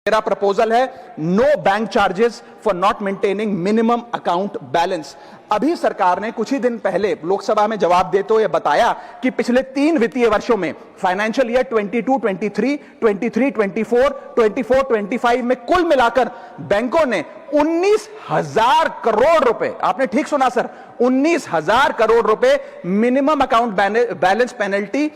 मेरा प्रपोजल है no bank charges for not maintaining minimum account balance. अभी सरकार ने कुछ ही दिन पहले लोकसभा में जवाब देते हुए बताया कि पिछले 3 वित्तीय वर्षों में फाइनेंशियल ईयर 22-23, 23-24, 24-25 में कुल मिलाकर बैंकों ने 19,000 करोड़ रुपए, आपने ठीक सुना सर, 19,000 करोड़ रुपए minimum account balance penalty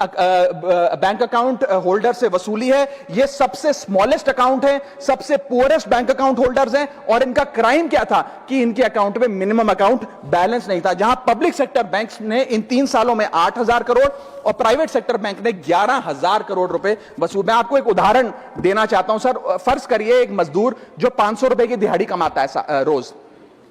bank account holder से वसूली है। ये सबसे स्मॉलेस्ट अकाउंट है, सबसे पुअरेस्ट बैंक अकाउंट होल्डर्स हैं, और इनका क्राइम क्या था कि इनके अकाउंट में मिनिमम अकाउंट बैलेंस नहीं था। जहां पब्लिक सेक्टर बैंक्स ने इन 3 सालों में 8,000 करोड़ और प्राइवेट सेक्टर बैंक ने 11,000 करोड़ रुपए वसूल। मैं आपको एक उदाहरण देना चाहता हूं सर। फर्ज करिए एक मजदूर जो 500 रुपए की दिहाड़ी कमाता है रोज,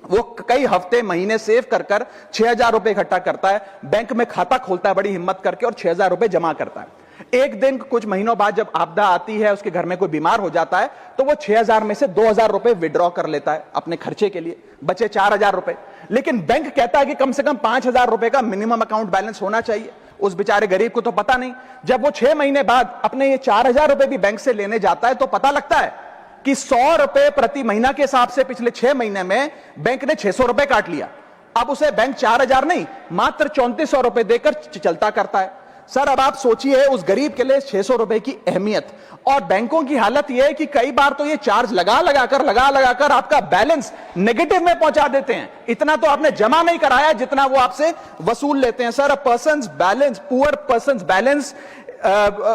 वो कई हफ्ते महीने सेव कर 6,000 रुपए इकट्ठा करता है, बैंक में खाता खोलता है बड़ी हिम्मत करके और 6,000 रुपए जमा करता है। एक दिन कुछ महीनों बाद जब आपदा आती है, उसके घर में कोई बीमार हो जाता है, तो वो 6,000 में से 2,000 रुपए विड्रॉ कर लेता है अपने खर्चे के लिए, बचे 4,000 रुपए। लेकिन बैंक कहता है कि कम से कम 5,000 रुपए का मिनिमम अकाउंट बैलेंस होना चाहिए। उस बेचारे गरीब को तो पता नहीं। जब वो 6 महीने बाद अपने ये 4,000 रुपए भी बैंक से लेने जाता है तो पता लगता है कि 100 रुपए प्रति महीना के हिसाब से पिछले 6 महीने में बैंक ने 600 रुपए काट लिया। अब उसे बैंक 4,000 नहीं, मात्र 3,400 रुपए देकर चलता करता है। सर अब आप सोचिए उस गरीब के लिए 600 रुपए की अहमियत। और बैंकों की हालत यह है कि कई बार तो ये चार्ज लगा लगाकर आपका बैलेंस नेगेटिव में पहुंचा देते हैं। इतना तो आपने जमा नहीं कराया जितना वो आपसे वसूल लेते हैं। Sir a persons balance, poor persons balance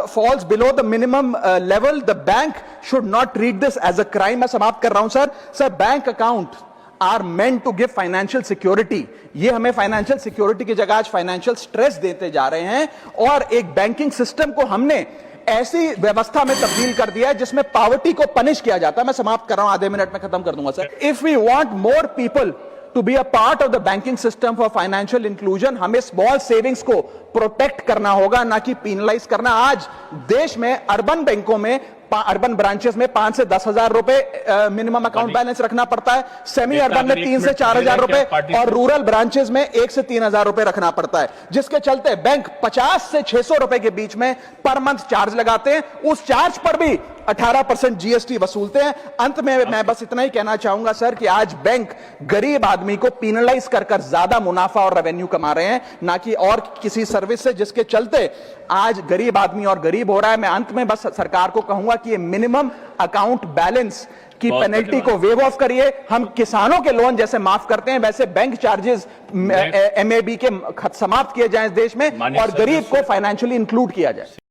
falls below the minimum level, the bank should not treat this as a crime। मैं समाप्त कर रहा हूं sir. Sir bank account are meant to give financial security. ये हमें financial security की जगह आज फाइनेंशियल स्ट्रेस देते जा रहे हैं, और एक बैंकिंग सिस्टम को हमने ऐसी व्यवस्था में तब्दील कर दिया है जिसमें पॉवर्टी को पनिश किया जाता है। मैं समाप्त कर रहा हूं, आधे मिनट में खत्म कर दूंगा sir. If we want more people to be a part of the banking system for financial inclusion, हमें स्मॉल सेविंग्स को प्रोटेक्ट करना होगा, ना कि पीनलाइज करना। आज देश में अर्बन बैंकों में, अर्बन ब्रांचेस में 5 से 10,000 रुपए मिनिमम अकाउंट बैलेंस रखना पड़ता है, सेमी अर्बन में 3 से 4,000 रुपए, और रूरल ब्रांचेस में 1 से 3,000 रुपए रखना पड़ता है, जिसके चलते बैंक 50 से 600 रुपए के बीच में पर मंथ चार्ज लगाते हैं। उस चार्ज पर भी 18% जीएसटी वसूलते हैं। अंत में मैं बस इतना ही कहना चाहूंगा सर कि आज बैंक गरीब आदमी को पीनलाइज कर ज्यादा मुनाफा और रेवेन्यू कमा रहे हैं, ना कि और किसी सर्विस से, जिसके चलते आज गरीब आदमी और गरीब हो रहा है। मैं अंत में बस सरकार को कहूंगा कि ये मिनिमम अकाउंट बैलेंस की पेनल्टी को वेव ऑफ करिए। हम किसानों के लोन जैसे माफ करते हैं, वैसे बैंक चार्जेस एमएबी के समाप्त किए जाएं इस देश में, और गरीब को फाइनेंशियली इंक्लूड किया जाए।